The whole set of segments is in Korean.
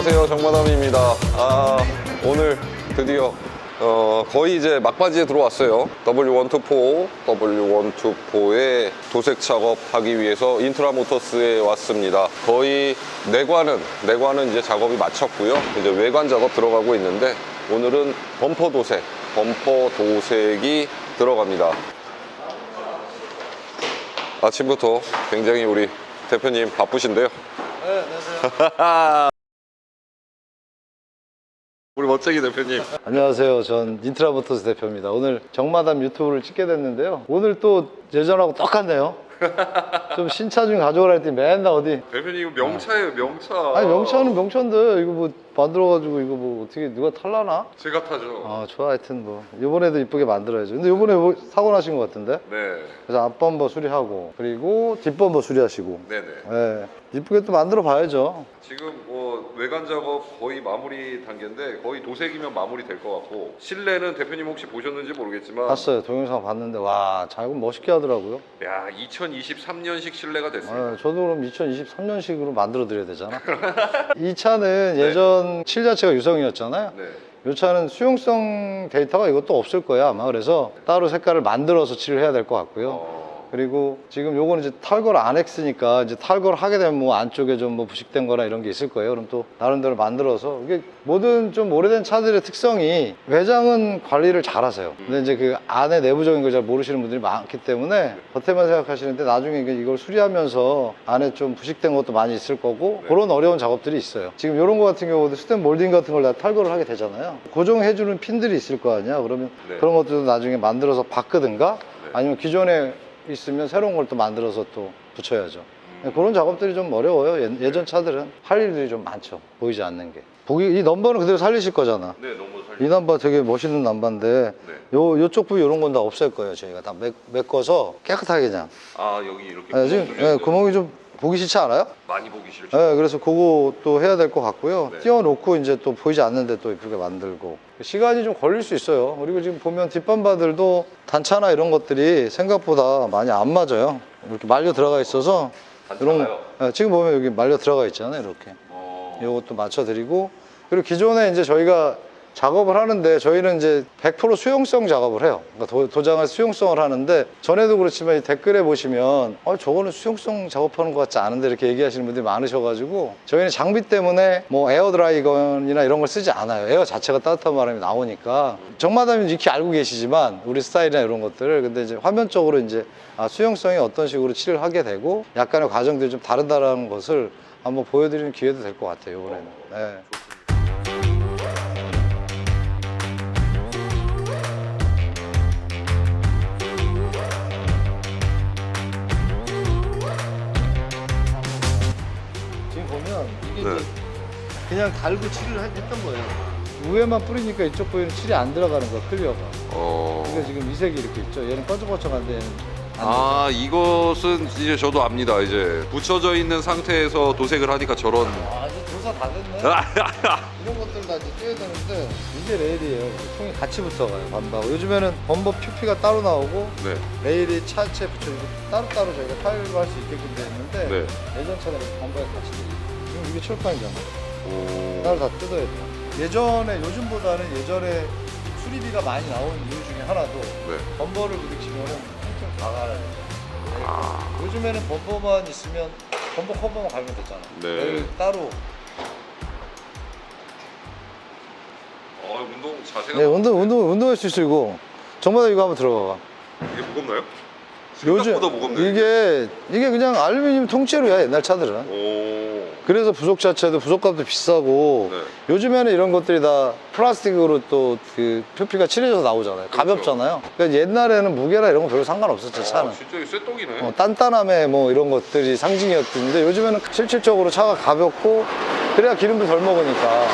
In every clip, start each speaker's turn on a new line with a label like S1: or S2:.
S1: 안녕하세요, 정마담입니다. 오늘 드디어 거의 이제 막바지에 들어왔어요. W124, W124의 도색 작업하기 위해서 인트라 모터스에 왔습니다. 거의 내관은 이제 작업이 마쳤고요. 이제 외관 작업 들어가고 있는데 오늘은 범퍼 도색이 들어갑니다. 아침부터 굉장히 우리 대표님 바쁘신데요.
S2: 네, 안녕하세요.
S1: 우리 멋쟁이 대표님.
S2: 안녕하세요. 전 인트라모터스 대표입니다. 오늘 정마담 유튜브를 찍게 됐는데요. 오늘 또 예전하고 똑같네요. 좀 신차 좀 가져오라 했더니 맨날 어디.
S1: 대표님 이거 명차예요, 명차.
S2: 아니 명차는 명차인데 이거 뭐 만들어가지고 이거 뭐 어떻게 누가 탈라나?
S1: 제가 타죠.
S2: 아 좋아. 하여튼 뭐 이번에도 이쁘게 만들어야죠. 근데 이번에 뭐 사고 나신 것 같은데?
S1: 네.
S2: 그래서 앞범버 수리하고 그리고 뒷범버 수리하시고.
S1: 네네.
S2: 네. 이쁘게 또 만들어 봐야죠.
S1: 지금 뭐 외관 작업 거의 마무리 단계인데 거의 도색이면 마무리 될 것 같고, 실내는 대표님 혹시 보셨는지 모르겠지만
S2: 봤어요. 동영상 봤는데 와 작업 멋있게 하더라고요.
S1: 야, 2023년식 실내가 됐습니다.
S2: 저도 그럼 2023년식으로 만들어 드려야 되잖아. 이 차는 예전 칠 자체가 유성이었잖아요.
S1: 네.
S2: 이 차는 수용성 데이터가 이것도 없을 거야 아마. 그래서 따로 색깔을 만들어서 칠을 해야 될 것 같고요. 그리고 지금 요거는 이제 탈거를 안 했으니까 이제 탈거를 하게 되면 뭐 안쪽에 좀 뭐 부식된 거나 이런 게 있을 거예요. 그럼 또 나름대로 만들어서, 이게 모든 좀 오래된 차들의 특성이 외장은 관리를 잘 하세요. 근데 이제 그 안에 내부적인 걸 잘 모르시는 분들이 많기 때문에 겉에만 생각하시는데 나중에 이걸 수리하면서 안에 좀 부식된 것도 많이 있을 거고, 그런 어려운 작업들이 있어요. 지금 이런 거 같은 경우도 스텐 몰딩 같은 걸 다 탈거를 하게 되잖아요. 고정해주는 핀들이 있을 거 아니야. 그러면 그런 것들도 나중에 만들어서 바꾸든가 아니면 기존에 있으면 새로운 걸 또 만들어서 또 붙여야죠. 그런 작업들이 좀 어려워요. 예전 차들은 할 일들이 좀 많죠. 보이지 않는 게. 이 넘버는 그대로 살리실 거잖아.
S1: 네, 너무 잘.
S2: 이 넘버 되게 멋있는 넘버인데 요쪽 부위 이런 건 다 없앨 거예요. 저희가 다 메꿔서 깨끗하게 그냥.
S1: 여기 이렇게
S2: 지금 구멍이 좀 보기 싫지 않아요?
S1: 많이 보기 싫죠.
S2: 그래서 그거 또 해야 될 것 같고요.
S1: 네.
S2: 띄워놓고 이제 또 보이지 않는데 또 이쁘게 만들고. 시간이 좀 걸릴 수 있어요. 그리고 지금 보면 뒷범바들도 단차나 이런 것들이 생각보다 많이 안 맞아요. 이렇게 말려 들어가 있어서. 지금 보면 여기 말려 들어가 있잖아요. 이렇게. 이것도 맞춰드리고. 그리고 기존에 이제 저희가 작업을 하는데 저희는 이제 100% 수용성 작업을 해요. 그러니까 도장을 수용성을 하는데, 전에도 그렇지만 이 댓글에 보시면 저거는 수용성 작업하는 것 같지 않은데 이렇게 얘기하시는 분들이 많으셔가지고, 저희는 장비 때문에 뭐 에어드라이건이나 이런 걸 쓰지 않아요. 에어 자체가 따뜻한 바람이 나오니까. 정마담이 익히 알고 계시지만 우리 스타일이나 이런 것들을, 근데 이제 화면적으로 이제 수용성이 어떤 식으로 칠을 하게 되고 약간의 과정들이 좀 다르다라는 것을 한번 보여드리는 기회도 될 것 같아요. 이번에는. 네. 이게 그냥 달고 칠을 했던 거예요. 위에만 뿌리니까 이쪽 부위는 칠이 안 들어가는 거야, 클리어가. 그러니까 지금 이 색이 이렇게 있죠. 얘는 번쩍번쩍한데 얘는 안 되죠.
S1: 이것은 이제 저도 압니다. 이제 붙여져 있는 상태에서 도색을 하니까 저런.
S2: 이제 도사 다 됐네. 이런 것들 다 이제 떼야 되는데, 이게 레일이에요. 총이 같이 붙어가요, 반바하고. 요즘에는 범버 퓨피가 따로 나오고 레일이 차체 붙여지고 따로따로 저희가 타일로 할 수 있게끔 되어 있는데, 예전 차는 범버에 같이 돼 있어요. 지금 이게 철판이잖아. 따로 다 뜯어야 돼. 요즘보다는 예전에 수리비가 많이 나온 이유 중에 하나도 범버를 부딪히면은 통증 다 갈아야 돼. 요즘에는 범버만 있으면 범버 커버만 갈면 되잖아. 여기 따로.
S1: 운동 자세가.
S2: 운동할 수 있어. 이거 정말 이거 한번 들어가.
S1: 이게 무겁나요?
S2: 요즘
S1: 생각보다 무겁네.
S2: 이게 그냥 알루미늄 통째로야, 옛날 차들은. 그래서 부속 자체도 부속값도 비싸고, 요즘에는 이런 것들이 다 플라스틱으로 또 그 표피가 칠해져서 나오잖아요. 가볍잖아요. 그러니까 옛날에는 무게나 이런 거 별로 상관없었죠, 차는.
S1: 진짜 이게 쇠떡이네.
S2: 단단함에 뭐 이런 것들이 상징이었는데, 요즘에는 실질적으로 차가 가볍고 그래야 기름도 덜 먹으니까.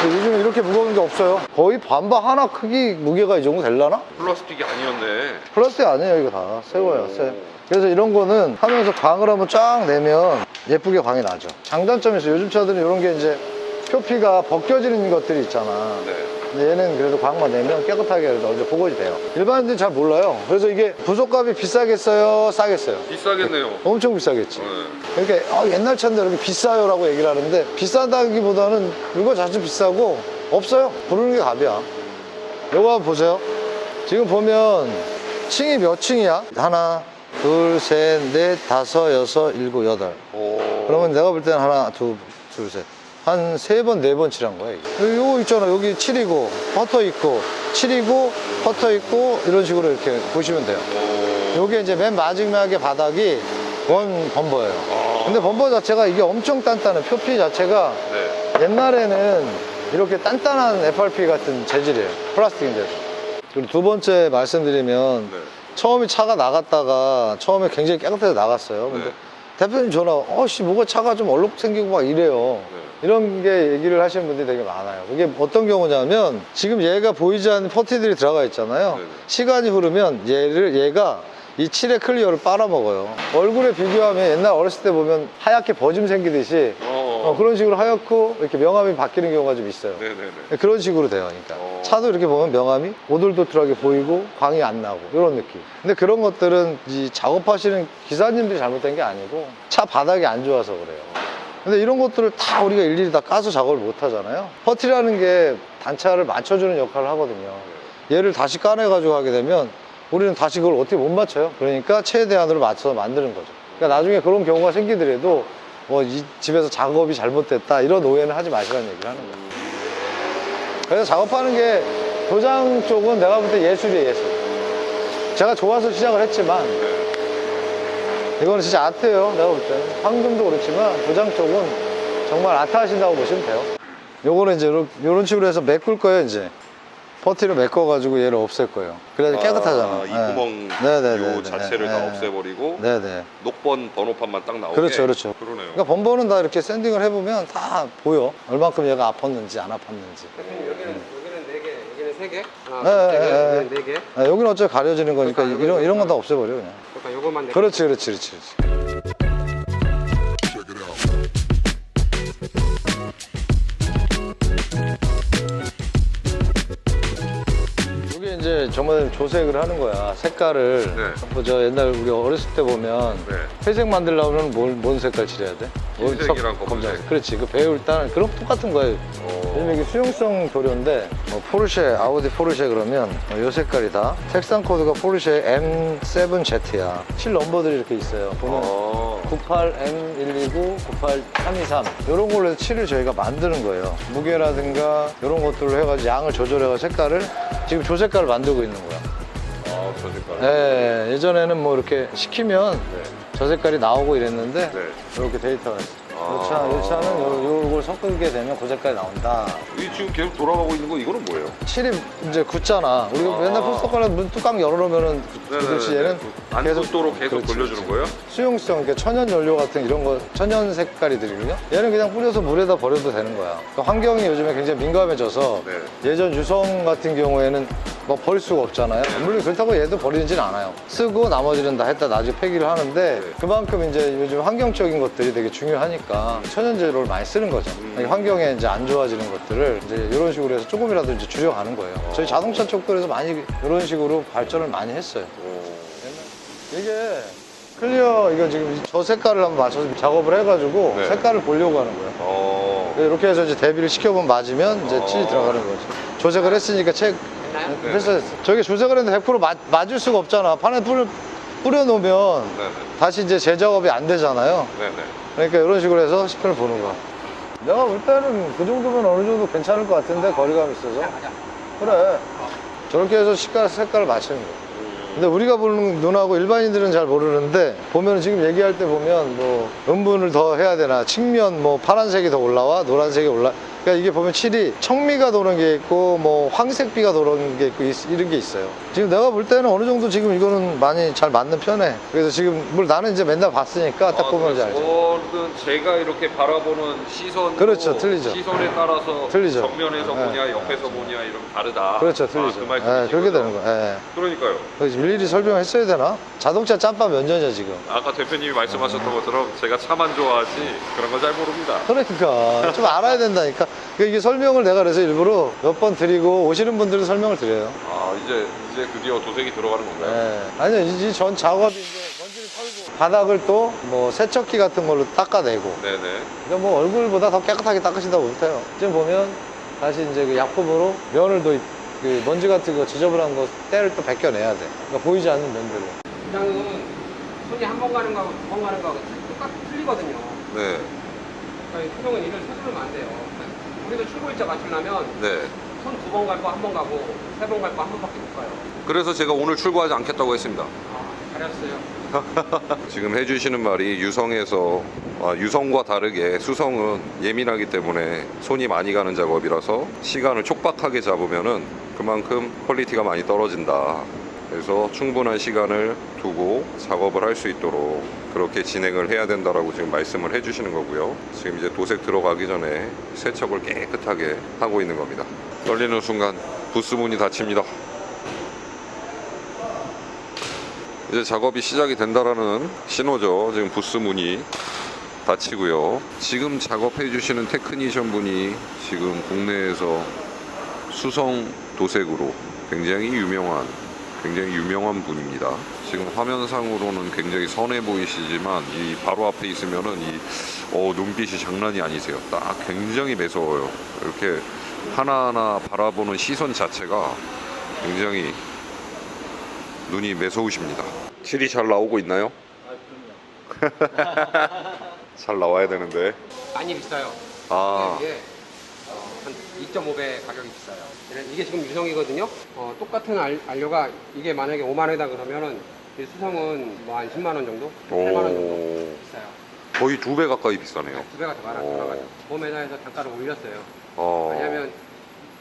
S2: 요즘에 이렇게 무거운 게 없어요. 거의 반바 하나 크기 무게가 이 정도 되려나?
S1: 플라스틱이 아니었네.
S2: 플라스틱 아니에요. 이거 다 새 거예요. 새. 그래서 이런 거는 하면서 광을 한번 쫙 내면 예쁘게 광이 나죠. 장단점이 있어요. 요즘 차들은 이런 게 이제 표피가 벗겨지는 것들이 있잖아. 근데 얘는 그래도 광만 내면 깨끗하게 그래도 어느 정도 복원이 돼요. 일반인들은 잘 몰라요. 그래서 이게 부속값이 비싸겠어요? 싸겠어요?
S1: 비싸겠네요.
S2: 엄청 비싸겠지.
S1: 네.
S2: 그러니까 옛날 차인데 이렇게 비싸요라고 얘기를 하는데 비싸다기보다는 이거 자체 비싸고 없어요. 부르는 게 값이야. 요거 한번 보세요. 지금 보면 층이 몇 층이야? 하나, 둘, 셋, 넷, 다섯, 여섯, 일곱, 여덟. 그러면 내가 볼 때는 하나, 둘, 셋. 한 3번, 4번 칠한 거야. 이게. 요거 있잖아. 여기 7이고, 퍼터 있고, 7이고, 퍼터 있고, 이런 식으로 이렇게 보시면 돼요. 요게 이제 맨 마지막에 바닥이 원 범버예요. 근데 범버 자체가 이게 엄청 단단해. 표피 자체가
S1: 네.
S2: 옛날에는 이렇게 단단한 FRP 같은 재질이에요. 플라스틱인데도. 그리고 두 번째 말씀드리면
S1: 네.
S2: 처음에 차가 나갔다가 처음에 굉장히 깨끗하게 나갔어요. 근데
S1: 네.
S2: 대표님 전화, 뭐가 차가 좀 얼룩 생기고 막 이래요.
S1: 네.
S2: 이런 게 얘기를 하시는 분들이 되게 많아요. 이게 어떤 경우냐면 지금 얘가 보이지 않는 퍼티들이 들어가 있잖아요.
S1: 네.
S2: 시간이 흐르면 얘가 이 칠의 클리어를 빨아먹어요. 얼굴에 비교하면 옛날 어렸을 때 보면 하얗게 버짐 생기듯이 그런 식으로 하얗고 이렇게 명암이 바뀌는 경우가 좀 있어요.
S1: 네네네.
S2: 그런 식으로 돼요. 그러니까 차도 이렇게 보면 명암이 오돌도돌하게 보이고 광이 안 나고 이런 느낌. 근데 그런 것들은 이 작업하시는 기사님들이 잘못된 게 아니고 차 바닥이 안 좋아서 그래요. 근데 이런 것들을 다 우리가 일일이 다 까서 작업을 못 하잖아요. 퍼티라는 게 단차를 맞춰주는 역할을 하거든요. 얘를 다시 까내가지고 하게 되면 우리는 다시 그걸 어떻게 못 맞춰요. 그러니까 최대한으로 맞춰서 만드는 거죠. 그러니까 나중에 그런 경우가 생기더라도 이 집에서 작업이 잘못됐다 이런 오해는 하지 마시라는 얘기를 하는 거예요. 그래서 작업하는 게 도장 쪽은 내가 볼 때 예술이에요, 예술. 제가 좋아서 시작을 했지만 이거는 진짜 아트예요. 내가 볼 때는 황금도 그렇지만 도장 쪽은 정말 아트 하신다고 보시면 돼요. 요거는 이제 이런 식으로 해서 메꿀 거예요. 이제 퍼티로 메꿔가지고 얘를 없앨 거예요. 그래야 깨끗하잖아.
S1: 이 구멍 요 자체를 다 없애버리고
S2: 네네.
S1: 녹번 번호판만 딱 나오게.
S2: 그렇죠, 그렇죠.
S1: 그러네요.
S2: 그러니까 범버는 다 이렇게 샌딩을 해보면 다 보여. 얼만큼 얘가 아팠는지 안 아팠는지.
S3: 여기는 4개, 여기는 3개, 하나,
S2: 네,
S3: 여기는 4개.
S2: 여기는 어차피 가려지는 거니까
S3: 그러니까
S2: 이런 건 다 없애버려 그냥.
S3: 그러니까 요것만 4개.
S2: 그렇지. 이게 이제 정말 조색을 하는 거야. 색깔을.
S1: 네.
S2: 저 옛날 우리 어렸을 때 보면
S1: 네.
S2: 회색 만들려면 뭔 색깔 칠해야 돼?
S1: 흰색이랑 검은색.
S2: 그렇지. 그 배울 때는 그런 똑같은 거예요. 왜냐면 이게 수용성 도료인데 포르쉐, 아우디 포르쉐 그러면 이 색깔이 다 색상 코드가 포르쉐 M7Z야. 칠 넘버들이 이렇게 있어요. 보면 98M129, 98323 이런 걸로 해서 칠을 저희가 만드는 거예요. 무게라든가 이런 것들로 해가지고 양을 조절해가지고 색깔을 지금 조 색깔을 만들고 있는 거야.
S1: 저 색깔.
S2: 네, 예전에는 뭐 이렇게 시키면 저 색깔이 나오고 이랬는데
S1: 네.
S2: 이렇게 데이터가 있어요. 이 차는 요걸 섞게 되면 그 색깔이 나온다.
S1: 이 지금 계속 돌아가고 있는 거 이거는 뭐예요?
S2: 칠이 이제 굳잖아. 우리가 맨날 포스터카는 문 뚜껑 열어놓으면은 그렇지 얘는
S1: 안 굳도록 계속
S2: 그렇지,
S1: 돌려주는 거예요?
S2: 수용성, 그러니까 천연 연료 같은 이런 거, 천연 색깔이들이거든요. 얘는 그냥 뿌려서 물에다 버려도 되는 거야. 그러니까 환경이 요즘에 굉장히 민감해져서
S1: 네.
S2: 예전 유성 같은 경우에는 뭐 버릴 수가 없잖아요. 물론 그렇다고 얘도 버리지는 않아요. 쓰고 나머지는 다 했다 나중에 폐기를 하는데 그만큼 이제 요즘 환경적인 것들이 되게 중요하니까 천연 재료를 많이 쓰는 거죠. 환경에 이제 안 좋아지는 것들을 이제 이런 식으로 해서 조금이라도 이제 줄여가는 거예요. 저희 자동차 쪽들에서 많이 이런 식으로 발전을 많이 했어요. 이게 클리어 이거 지금 저 색깔을 한번 맞춰서 작업을 해가지고
S1: 네.
S2: 색깔을 보려고 하는 거예요. 이렇게 해서 이제 대비를 시켜보면 맞으면 이제 칠이 들어가는 거죠. 조색을 했으니까 됐어. 저게 조색을 했는데 100% 맞을 수가 없잖아. 판에 뿌려놓으면
S1: 네네.
S2: 다시 이제 재작업이 안 되잖아요.
S1: 네네.
S2: 그러니까 이런 식으로 해서 10편을 보는 거야. 내가 볼 때는 그 정도면 어느 정도 괜찮을 것 같은데 거리감이 있어서. 그래. 저렇게 해서 색깔을 맞추는 거야. 근데 우리가 보는 눈하고 일반인들은 잘 모르는데 보면 지금 얘기할 때 보면 뭐 음분을 더 해야 되나 측면 뭐 파란색이 더 올라와 노란색이 올라 그러니까 이게 보면 칠이 청미가 도는 게 있고 뭐 황색비가 도는 게 있고 이런 게 있어요. 지금 내가 볼 때는 어느 정도 지금 이거는 많이 잘 맞는 편에 그래서 지금 뭘 나는 이제 맨날 봤으니까 딱 보면 이제 알죠.
S1: 저는 제가 이렇게 바라보는 시선도
S2: 그렇죠, 틀리죠.
S1: 시선에 따라서
S2: 틀리죠.
S1: 정면에서 보냐 옆에서 보냐 이런 다르다.
S2: 그렇죠, 틀리죠.
S1: 그 말씀이시죠?
S2: 그렇게 되는 거예요.
S1: 그러니까요.
S2: 일일이 설명했어야 되나? 자동차 짬밥 몇 년이야 지금?
S1: 아까 대표님이 말씀하셨던 것처럼 제가 차만 좋아하지 그런 거 잘 모릅니다.
S2: 그러니까 좀 알아야 된다니까. 이게 설명을 내가 그래서 일부러 몇 번 드리고 오시는 분들은 설명을 드려요.
S1: 아, 이제 드디어 도색이 들어가는 건가요?
S2: 네. 아니요, 이 전 작업이 이제 먼지를 털고 바닥을 또 뭐 세척기 같은 걸로 닦아내고.
S1: 네네.
S2: 그러니까 뭐 얼굴보다 더 깨끗하게 닦으신다고 못해요. 지금 보면 다시 이제 그 약품으로 면을 또 그 먼지 같은 거 지저분한 거 때를 또 벗겨내야 돼. 그러니까 보이지 않는 면들을.
S3: 부장은 손이 한 번 가는 거하고 두 번 가는 거하고 똑같이 틀리거든요.
S1: 네.
S3: 그러니까 수정은 일을 서두르면 안 돼요. 우리도 출고일자 맞추려면
S1: 네.
S3: 손 두 번 갈 거 한 번 가고 세 번 갈 거 한 번밖에 못 가요.
S1: 그래서 제가 오늘 출고하지 않겠다고 했습니다.
S3: 아, 잘했어요.
S1: 지금 해주시는 말이 유성과 다르게 수성은 예민하기 때문에 손이 많이 가는 작업이라서 시간을 촉박하게 잡으면은 그만큼 퀄리티가 많이 떨어진다. 그래서 충분한 시간을 두고 작업을 할 수 있도록 그렇게 진행을 해야 된다라고 지금 말씀을 해주시는 거고요. 지금 이제 도색 들어가기 전에 세척을 깨끗하게 하고 있는 겁니다. 떨리는 순간 부스문이 닫힙니다. 이제 작업이 시작이 된다라는 신호죠. 지금 부스문이 닫히고요. 지금 작업해 주시는 테크니션 분이 지금 국내에서 수성 도색으로 굉장히 유명한 분입니다. 지금 화면상으로는 굉장히 선해 보이시지만 이 바로 앞에 있으면은 눈빛이 장난이 아니세요. 딱 굉장히 매서워요. 이렇게 하나하나 바라보는 시선 자체가 굉장히 눈이 매서우십니다. 칠이 잘 나오고 있나요?
S2: 아, 그럼요.
S1: 잘 나와야 되는데.
S3: 많이 비싸요.
S1: 아,
S3: 이게 한 2.5배 가격이 비싸요. 이게 지금 유성이거든요. 똑같은 안료가 이게 만약에 5만 원이다 그러면은 이 수성은 뭐 한 10만 원 정도? 8만 원 정도 비싸요.
S1: 거의 2배 가까이 비싸네요.
S3: 두 배가 더 많아가지고 보험회사에서 단가를 올렸어요. 왜냐면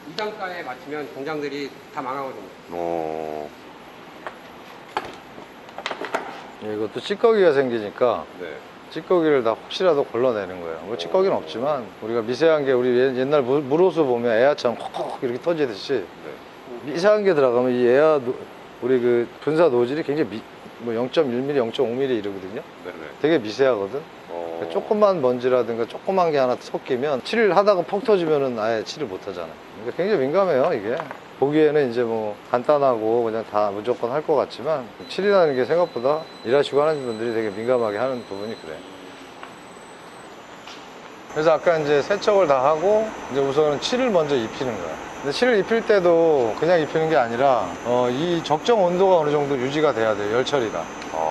S3: 이 단가에 맞추면 공장들이 다 망하거든요.
S2: 이것도 찌꺼기가 생기니까
S1: 네.
S2: 찌꺼기를 다 혹시라도 걸러내는 거예요. 뭐 찌꺼기는 없지만 우리가 미세한 게 우리 옛날 물호수 보면 에아처럼 콕콕 이렇게 터지듯이 미세한 게 들어가면 이 우리 그 분사 노즐이 굉장히 뭐 0.1mm, 0.5mm 이러거든요.
S1: 네네.
S2: 되게 미세하거든. 그러니까 조그만 먼지라든가 조그만 게 하나 섞이면 칠을 하다가 폭 터지면은 아예 칠을 못 하잖아요. 그러니까 굉장히 민감해요, 이게. 보기에는 이제 뭐 간단하고 그냥 다 무조건 할 것 같지만 칠이라는 게 생각보다 일하시고 하는 분들이 되게 민감하게 하는 부분이 그래요. 그래서 아까 이제 세척을 다 하고 이제 우선은 칠을 먼저 입히는 거야. 근데 칠을 입힐 때도 그냥 입히는 게 아니라 이 적정 온도가 어느 정도 유지가 돼야 돼요, 열처리가.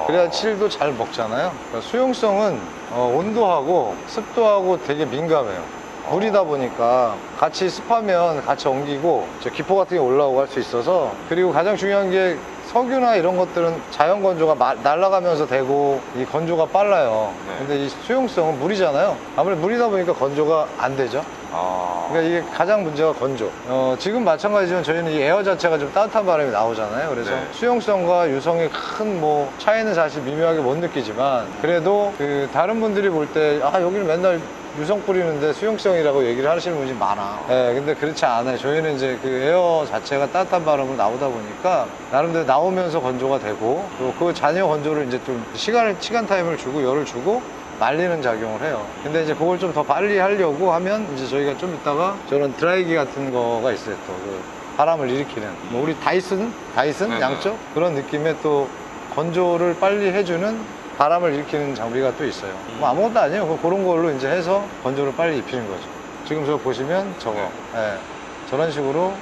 S2: 그래야 칠도 잘 먹잖아요. 그러니까 수용성은 온도하고 습도하고 되게 민감해요. 물이다 보니까 같이 습하면 같이 엉기고 기포 같은 게 올라오고 할 수 있어서, 그리고 가장 중요한 게 석유나 이런 것들은 자연 건조가 날아가면서 되고 이 건조가 빨라요.
S1: 네.
S2: 근데 이 수용성은 물이잖아요. 아무래도 물이다 보니까 건조가 안 되죠. 그러니까 이게 가장 문제가 건조. 지금 마찬가지지만 저희는 이 에어 자체가 좀 따뜻한 바람이 나오잖아요. 그래서
S1: 네.
S2: 수용성과 유성의 큰 뭐 차이는 사실 미묘하게 못 느끼지만, 그래도 그 다른 분들이 볼 때 여기는 맨날 유성 뿌리는데 수용성이라고 얘기를 하시는 분이 많아. 네, 근데 그렇지 않아요. 저희는 이제 그 에어 자체가 따뜻한 바람으로 나오다 보니까 나름대로 나오면서 건조가 되고, 또 그 잔여 건조를 이제 좀 시간 타임을 주고 열을 주고 말리는 작용을 해요. 근데 이제 그걸 좀 더 빨리 하려고 하면 이제 저희가 좀 이따가 저런 드라이기 같은 거가 있어요. 또 그 바람을 일으키는 뭐 우리 다이슨
S1: 네네.
S2: 양쪽 그런 느낌의 또 건조를 빨리 해주는 바람을 일으키는 장비가 또 있어요. 뭐 아무것도 아니에요. 그런 걸로 이제 해서 건조를 빨리 입히는 거죠. 지금 저 보시면 저거 예, 저런 식으로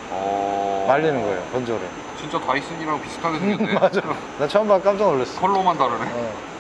S2: 말리는 거예요, 건조를.
S1: 진짜 다이슨이랑 비슷하게 생겼네.
S2: 맞아. 나 처음 봐 깜짝 놀랐어.
S1: 컬러만 다르네.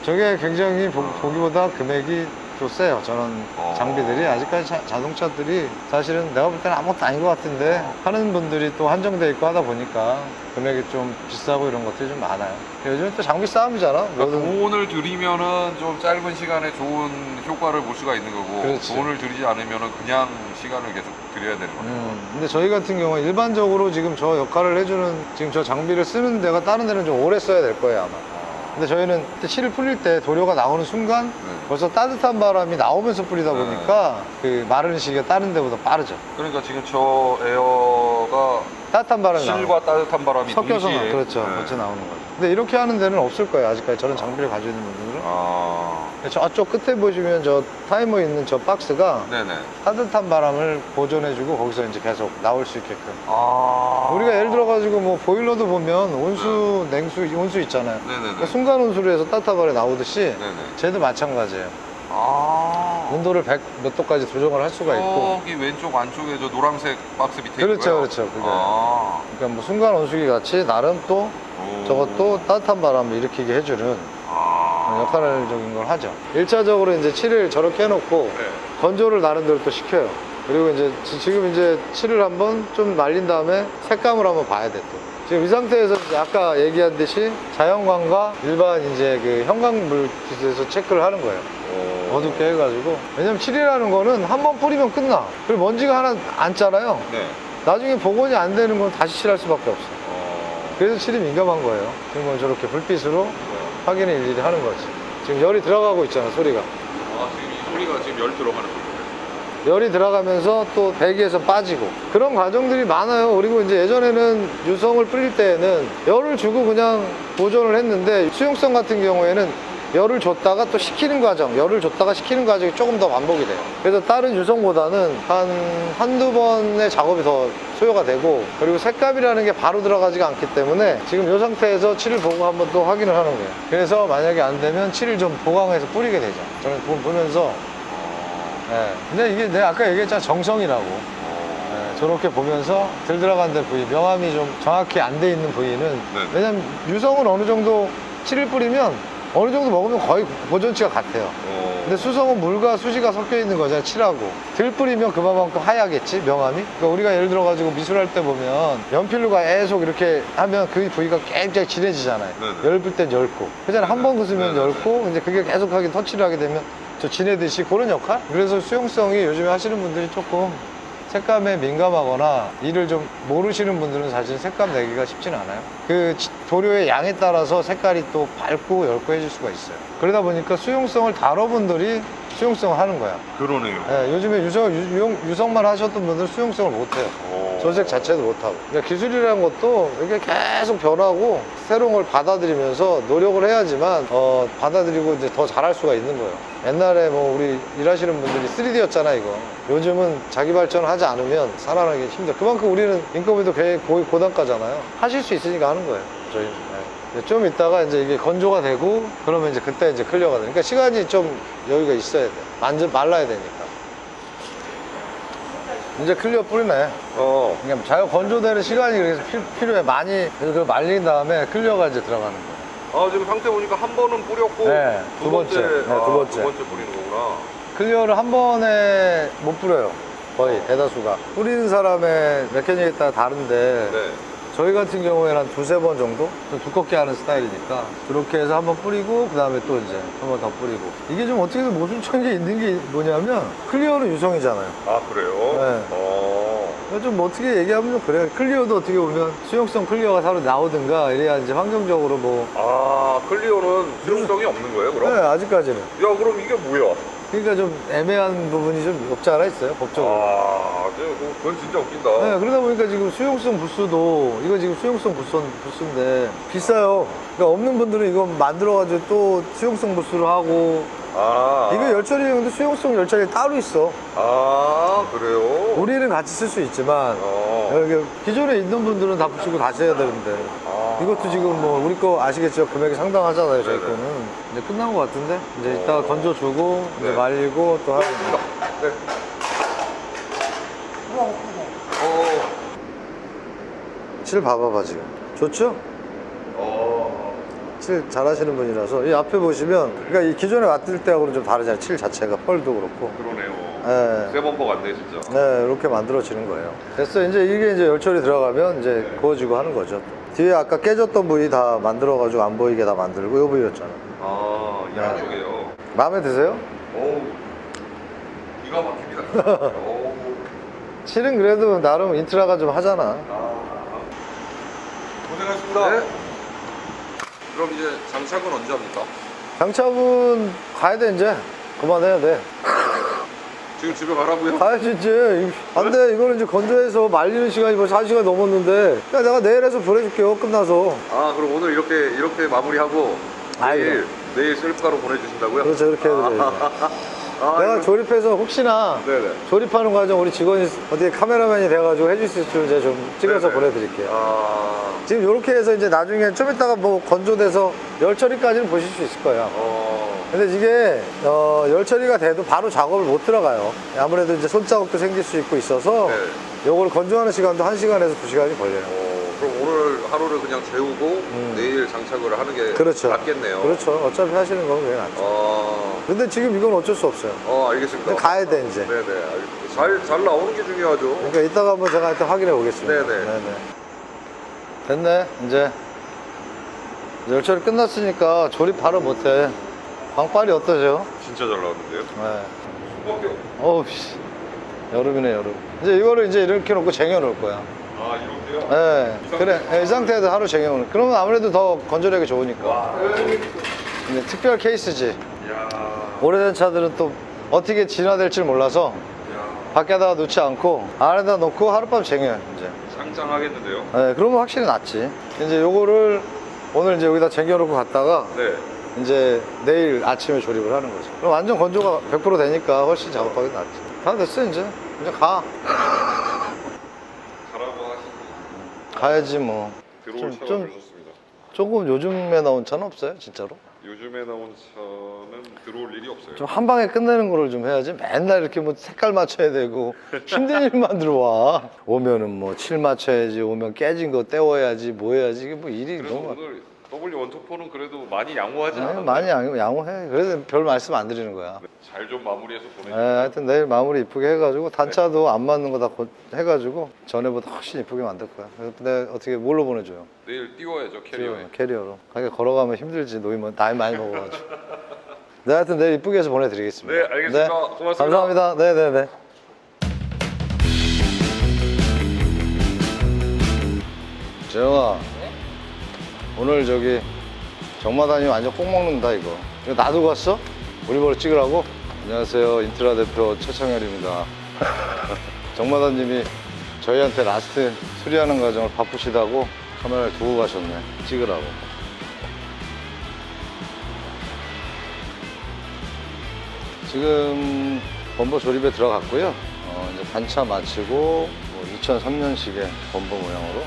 S2: 저게 굉장히 보기보다 금액이 또 세요. 저런 장비들이 아직까지 자동차들이 사실은 내가 볼 때는 아무것도 아닌 것 같은데 하는 분들이 또 한정돼 있고 하다 보니까 금액이 좀 비싸고 이런 것들이 좀 많아요. 요즘은 또 장비 싸움이잖아.
S1: 그러니까 돈을 들이면은 좀 짧은 시간에 좋은 효과를 볼 수가 있는 거고,
S2: 그렇지.
S1: 돈을 들이지 않으면은 그냥 시간을 계속 들여야 되는 거예요.
S2: 근데 저희 같은 경우는 일반적으로 지금 저 역할을 해주는 지금 저 장비를 쓰는 데가 다른 데는 좀 오래 써야 될 거예요, 아마. 근데 저희는 칠을 뿌릴 때 도료가 나오는 순간 벌써 따뜻한 바람이 나오면서 뿌리다 보니까 그 마르는 시기가 다른 데보다 빠르죠.
S1: 그러니까 지금 저 에어가
S2: 따뜻한 바람이
S1: 실과 따뜻한 바람이
S2: 섞여서
S1: 동시에
S2: 그렇죠. 같이 나오는 거죠. 근데 이렇게 하는 데는 없을 거예요, 아직까지 저런 장비를 가지고 있는 분들은. 저쪽 끝에 보시면 저 타이머 있는 저 박스가
S1: 네네.
S2: 따뜻한 바람을 보존해주고 거기서 이제 계속 나올 수 있게끔.
S1: 아.
S2: 우리가 예를 들어가지고 뭐 보일러도 보면 온수, 냉수, 온수 있잖아요.
S1: 네네네.
S2: 그러니까 순간 온수로 해서 따뜻한 바람이 나오듯이
S1: 네네.
S2: 쟤도 마찬가지예요.
S1: 아.
S2: 온도를 100 몇 도까지 조정을 할 수가 있고.
S1: 여기 왼쪽 안쪽에 저 노란색 박스 밑에
S2: 그렇죠,
S1: 있고요.
S2: 그렇죠. 그게.
S1: 아.
S2: 그러니까 뭐 순간 온수기 같이 나름 또
S1: 오.
S2: 저것도 따뜻한 바람을 일으키게 해주는
S1: 아.
S2: 역할적인 걸 하죠. 1차적으로 이제 칠을 저렇게 해놓고
S1: 네.
S2: 건조를 나름대로 또 시켜요. 그리고 이제 지금 이제 칠을 한번 좀 말린 다음에 색감을 한번 봐야 돼 또. 지금 이 상태에서 이제 아까 얘기한 듯이 자연광과 일반 이제 그 형광물질에서 체크를 하는 거예요. 어둡게 해가지고. 왜냐면 칠이라는 거는 한 번 뿌리면 끝나. 그리고 먼지가 하나 앉잖아요.
S1: 네.
S2: 나중에 복원이 안 되는 건 다시 칠할 수밖에 없어. 그래서 칠이 민감한 거예요. 그러면 저렇게 불빛으로 확인을 일일이 하는 거지. 지금 열이 들어가고 있잖아, 소리가.
S1: 아, 지금 이 소리가 지금 열 들어가는 소리예요.
S2: 열이 들어가면서 또 배기에서 빠지고 그런 과정들이 많아요. 그리고 이제 예전에는 유성을 뿌릴 때에는 열을 주고 그냥 보존을 했는데 수용성 같은 경우에는 열을 줬다가 또 식히는 과정, 열을 줬다가 식히는 과정이 조금 더 반복이 돼요. 그래서 다른 유성보다는 한두 번의 작업이 더 소요가 되고, 그리고 색감이라는 게 바로 들어가지가 않기 때문에 지금 이 상태에서 칠을 보고 한번 또 확인을 하는 거예요. 그래서 만약에 안 되면 칠을 좀 보강해서 뿌리게 되죠. 저는 보면서 근데 이게 내가 아까 얘기했잖아, 정성이라고. 저렇게 보면서 들 들어간 데 부위, 명암이 좀 정확히 안 돼 있는 부위는
S1: 네.
S2: 왜냐면 유성은 어느 정도 칠을 뿌리면 어느 정도 먹으면 거의 보존치가 같아요. 근데 수성은 물과 수지가 섞여 있는 거잖아요, 칠하고. 들 뿌리면 그만큼 하얗겠지, 명암이. 그러니까 우리가 예를 들어가지고 미술할 때 보면 연필로가 계속 이렇게 하면 그 부위가 굉장히 진해지잖아요.
S1: 네네.
S2: 엷을 땐 엷고. 그잖아, 한 번 긋으면
S1: 네네.
S2: 엷고, 이제 그게 계속하게 터치를 하게 되면 저 진해듯이 그런 역할? 그래서 수용성이 요즘에 하시는 분들이 조금 색감에 민감하거나 일을 좀 모르시는 분들은 사실 색감 내기가 쉽지는 않아요. 그 도료의 양에 따라서 색깔이 또 밝고 엷고 해질 수가 있어요. 그러다 보니까 수용성을 다뤄분들이 수용성을 하는 거야.
S1: 그러네요.
S2: 요즘에 유성만 하셨던 분들은 수용성을 못해요. 조색 자체도 못하고. 그러니까 기술이라는 것도 이렇게 계속 변하고 새로운 걸 받아들이면서 노력을 해야지만 받아들이고 이제 더 잘할 수가 있는 거예요. 옛날에 뭐 우리 일하시는 분들이 3D였잖아 이거. 요즘은 자기 발전을 하지 않으면 살아나기 힘들어. 그만큼 우리는 인건비도 거의 고단가잖아요. 하실 수 있으니까 하는 거예요, 저희는. 좀 있다가 이제 이게 건조가 되고 그러면 이제 그때 이제 클리어가 되니까 시간이 좀 여유가 있어야 돼. 말라야 되니까. 이제 클리어 뿌리네. 그러니까 자유 건조되는 시간이 그래서 필요해. 많이 그래서 말린 다음에 클리어가 이제 들어가는 거예요.
S1: 지금 상태 보니까 한 번은 뿌렸고
S2: 네, 두 번째. 네, 두 번째.
S1: 두 번째 뿌리는 거구나.
S2: 클리어를 한 번에 못 뿌려요. 거의 대다수가. 뿌리는 사람의 메커닉에 따라 다른데
S1: 네.
S2: 저희 같은 경우에는 한 두세 번 정도? 좀 두껍게 하는 스타일이니까 그렇게 해서 한번 뿌리고 그 다음에 또 이제 한 번 더 뿌리고. 이게 좀 어떻게 해서 모순적인 게 있는 게 뭐냐면 클리어는 유성이잖아요.
S1: 아, 그래요?
S2: 네. 좀 어떻게 얘기하면 좀 그래요. 클리어도 어떻게 보면 수용성 클리어가 새로 나오든가 이래야 이제 환경적으로 뭐.
S1: 클리어는 수용성이 없는 거예요,
S2: 네,
S1: 그럼?
S2: 아직까지는.
S1: 야, 그럼 이게 뭐야?
S2: 그러니까 좀 애매한 부분이 좀 없지 않아 있어요, 법적으로.
S1: 그건 진짜 웃긴다.
S2: 네, 그러다 보니까 지금 수용성 부스도, 이거 지금 수용성 부스인데 비싸요. 그러니까 없는 분들은 이거 만들어가지고 또 수용성 부스를 하고. 이거 열처리용도 수용성 열처리 따로 있어.
S1: 그래요?
S2: 우리는 같이 쓸 수 있지만, 여기 기존에 있는 분들은 다 붙이고 다시 해야 되는데. 이것도 지금 뭐 우리 거 아시겠죠? 금액이 상당하잖아요, 저희
S1: 네네.
S2: 거는. 이제 끝난 것 같은데? 이제 이따가 건져주고, 이제
S1: 네.
S2: 말리고 또 하고.
S1: 네.
S2: 칠 봐봐봐, 지금. 좋죠? 칠 잘하시는 분이라서. 이 앞에 보시면, 그러니까 이 기존에 왔을 때하고는 좀 다르잖아요. 칠 자체가 펄도 그렇고.
S1: 그러네요.
S2: 네.
S1: 세번버 같네, 진짜.
S2: 네, 이렇게 만들어지는 거예요. 됐어. 이제 이게 이제 열처리 들어가면 이제 구워지고 하는 거죠. 뒤에 아까 깨졌던 부위 다 만들어가지고 안 보이게 다 만들고, 요 부위였잖아.
S1: 이 안쪽에요.
S2: 마음에 드세요?
S1: 기가 막힙니다.
S2: 칠은 그래도 나름 인트라가 좀 하잖아.
S1: 고생하셨습니다. 네. 그럼 이제 장착은 언제 합니까?
S2: 장착은 가야 돼, 이제. 그만해야 돼.
S1: 지금 집에 가라고요?
S2: 가야지, 이제. 안 돼. 이거는 이제 건조해서 말리는 시간이 벌써 1시간 넘었는데. 야, 내가 내일 해서 보내줄게요. 끝나서.
S1: 그럼 오늘 이렇게 마무리하고
S2: 아이고.
S1: 내일 내일 셀프카로 보내주신다고요?
S2: 그렇죠, 그렇게 해드려요. 내가 조립해서 혹시나
S1: 네네.
S2: 조립하는 과정 우리 직원이 어떻게 카메라맨이 돼가지고 해줄 수 있을 제가 좀 찍어서
S1: 네네.
S2: 보내드릴게요. 지금 이렇게 해서 이제 나중에 좀 이따가 뭐 건조돼서 열 처리까지는 보실 수 있을 거예요. 근데 이게 열 처리가 돼도 바로 작업을 못 들어가요. 아무래도 이제 손자국도 생길 수 있고 있어서
S1: 네.
S2: 요걸 건조하는 시간도 1시간에서 2시간이 걸려요.
S1: 그럼 오늘 하루를 그냥 재우고 내일 장착을 하는 게
S2: 그렇죠.
S1: 낫겠네요.
S2: 그렇죠. 어차피 하시는 건 그게 낫죠. 근데 지금 이건 어쩔 수 없어요.
S1: 알겠습니다.
S2: 근데 가야 돼 이제.
S1: 네네. 알겠습니다. 잘 나오는 게 중요하죠.
S2: 그러니까 이따가 한번 제가 하여튼 확인해 보겠습니다.
S1: 네네.
S2: 됐네. 이제 열 처리 끝났으니까 조립 바로 못해. 광빨이 어떠세요?
S1: 진짜 잘 나왔는데요?
S2: 네. 어우 씨. 여름이네 여름. 이제 이거를 이제 이렇게 놓고 쟁여 놓을 거야.
S1: 이렇게요?
S2: 네. 그래. 이 상태에도 하루 쟁여 놓을. 그러면 아무래도 더 건조력이 좋으니까. 근데 특별 케이스지. 오래된 차들은 또 어떻게 진화될지 몰라서 밖에다가 놓지 않고 안에다 놓고 하룻밤 쟁여요 이제.
S1: 상장하겠는데요?
S2: 네, 그러면 확실히 낫지. 이제 요거를 오늘 이제 여기다 쟁여놓고 갔다가
S1: 네.
S2: 이제 내일 아침에 조립을 하는 거죠. 그럼 완전 건조가 100% 되니까 훨씬 작업하기 낫지. 다 됐어 이제. 이제 가.
S1: 가라고 하시고
S2: 가야지 뭐.
S1: 들어올
S2: 좀-
S1: 차가
S2: 좀-
S1: 되셨습니다.
S2: 조금 요즘에 나온 차는 없어요 진짜로.
S1: 요즘에 나온 차는 들어올 일이 없어요.
S2: 좀 한 방에 끝내는 거를 좀 해야지. 맨날 이렇게 뭐 색깔 맞춰야 되고 힘든 일만 들어와. 오면은 뭐 칠 맞춰야지. 오면 깨진 거 떼워야지. 뭐 해야지. 이게 뭐 일이
S1: 그래서
S2: 너무
S1: 오늘 W124는 그래도 많이 양호하지
S2: 많-
S1: 않았나요?
S2: 많이 양호해. 그래서 별 말씀 안 드리는 거야.
S1: 잘 좀 마무리해서
S2: 네,
S1: 보내주세요.
S2: 하여튼 내일 마무리 이쁘게 해가지고 단차도 안 맞는 거 다 해가지고 전에보다 훨씬 이쁘게 만들 거야. 그래서 내가 어떻게 뭘로 보내줘요?
S1: 내일 띄워야죠 캐리어에.
S2: 캐리어로. 가게 걸어가면 힘들지. 나이 많이 먹어가지고. 네, 하여튼 내일 이쁘게 해서 보내드리겠습니다.
S1: 네, 알겠습니다. 고맙습니다.
S2: 감사합니다. 네네네. 재영아, 오늘 저기 정마다니 완전 꼭 먹는다 이거. 이거 놔두고 갔어? 우리 보러 찍으라고? 안녕하세요, 인트라 대표 최창열입니다. 정마다님이 저희한테 라스트 수리하는 과정을 바쁘시다고 카메라를 두고 가셨네. 찍으라고. 지금 범버 조립에 들어갔고요. 이제 반차 마치고 2003년식의 범버 모양으로